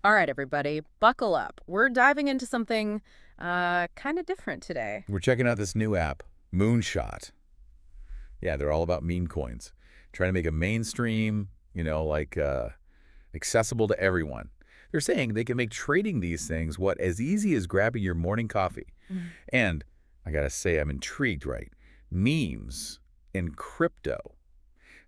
All right, everybody, buckle up. We're diving into something kind of different today. We're checking out this new app, Moonshot. Yeah, they're all about meme coins. Trying to make it mainstream, accessible to everyone. They're saying they can make trading these things as easy as grabbing your morning coffee. Mhm. And I gotta say, I'm intrigued, right? Memes and crypto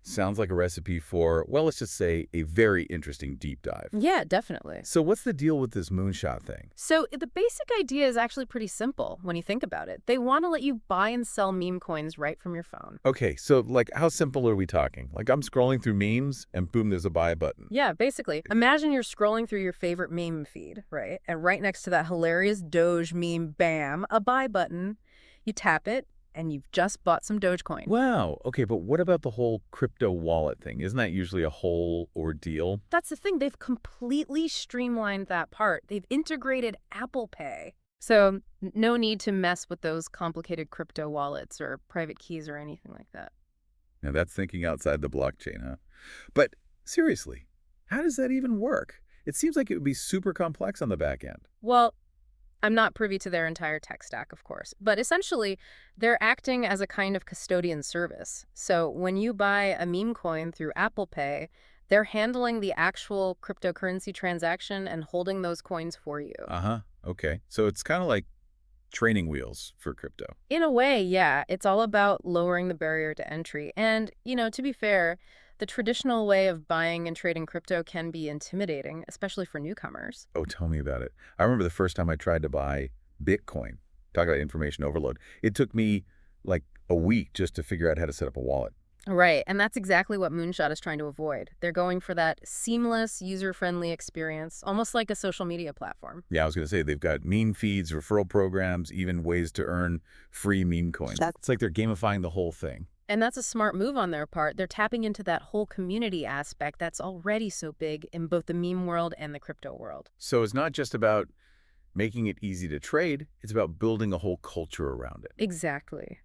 sounds like a recipe for, well, let's just say a very interesting deep dive. Yeah, definitely. So what's the deal with this Moonshot thing? So the basic idea is actually pretty simple when you think about it. They want to let you buy and sell meme coins right from your phone. Okay, so how simple are we talking? Like I'm scrolling through memes and boom, there's a buy button. Yeah, basically. Imagine you're scrolling through your favorite meme feed, right? And right next to that hilarious Doge meme, bam, a buy button. You tap it, and you've just bought some Dogecoin. Wow. Okay, but what about the whole crypto wallet thing? Isn't that usually a whole ordeal? That's the thing. They've completely streamlined that part. They've integrated Apple Pay. So no need to mess with those complicated crypto wallets or private keys or anything like that. Now that's thinking outside the blockchain, huh? But seriously, how does that even work? It seems like it would be super complex on the back end. Well, I'm not privy to their entire tech stack, of course, but essentially, they're acting as a kind of custodian service. So when you buy a meme coin through Apple Pay, they're handling the actual cryptocurrency transaction and holding those coins for you. Uh-huh. Okay. So it's kind of like training wheels for crypto. In a way, yeah, it's all about lowering the barrier to entry. And, to be fair, the traditional way of buying and trading crypto can be intimidating, especially for newcomers. Oh, tell me about it. I remember the first time I tried to buy Bitcoin. Talk about information overload. It took me like a week just to figure out how to set up a wallet. Right, and that's exactly what Moonshot is trying to avoid. They're going for that seamless, user-friendly experience, almost like a social media platform. Yeah, I was going to say they've got meme feeds, referral programs, even ways to earn free meme coins. It's like they're gamifying the whole thing. And that's a smart move on their part. They're tapping into that whole community aspect that's already so big in both the meme world and the crypto world. So it's not just about making it easy to trade, it's about building a whole culture around it. Exactly.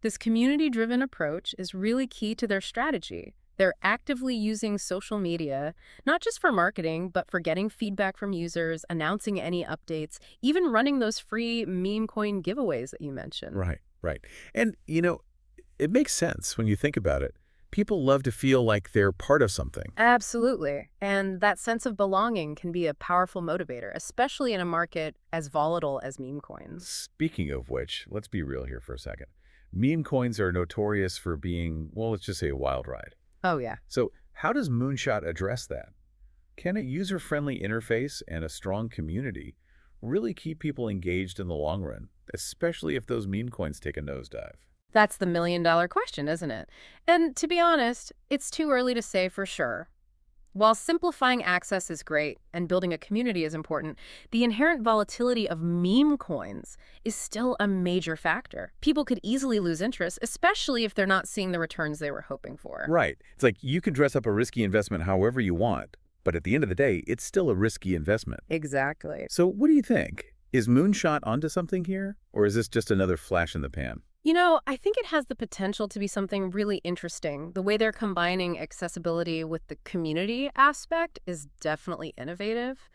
This community-driven approach is really key to their strategy. They're actively using social media, not just for marketing, but for getting feedback from users, announcing any updates, even running those free meme coin giveaways that you mentioned. Right, right. And, it makes sense when you think about it. People love to feel like they're part of something. Absolutely. And that sense of belonging can be a powerful motivator, especially in a market as volatile as meme coins. Speaking of which, let's be real here for a second. Meme coins are notorious for being, well, let's just say a wild ride. Oh, yeah. So how does Moonshot address that? Can a user-friendly interface and a strong community really keep people engaged in the long run, especially if those meme coins take a nosedive? That's the million-dollar question, isn't it? And to be honest, it's too early to say for sure. While simplifying access is great and building a community is important, the inherent volatility of meme coins is still a major factor. People could easily lose interest, especially if they're not seeing the returns they were hoping for. Right. It's like you can dress up a risky investment however you want, but at the end of the day, it's still a risky investment. Exactly. So what do you think? Is Moonshot onto something here, or is this just another flash in the pan? I think it has the potential to be something really interesting. The way they're combining accessibility with the community aspect is definitely innovative.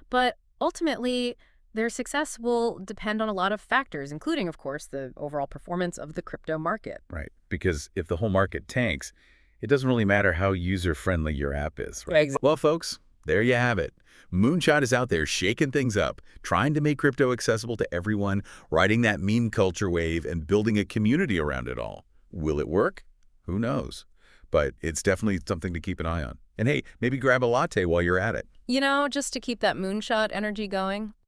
But ultimately, their success will depend on a lot of factors, including, of course, the overall performance of the crypto market. Right. Because if the whole market tanks, it doesn't really matter how user-friendly your app is. Right? Exactly. Well, folks, there you have it. Moonshot is out there shaking things up, trying to make crypto accessible to everyone, riding that meme culture wave, and building a community around it all. Will it work? Who knows? But it's definitely something to keep an eye on. And hey, maybe grab a latte while you're at it. Just to keep that moonshot energy going.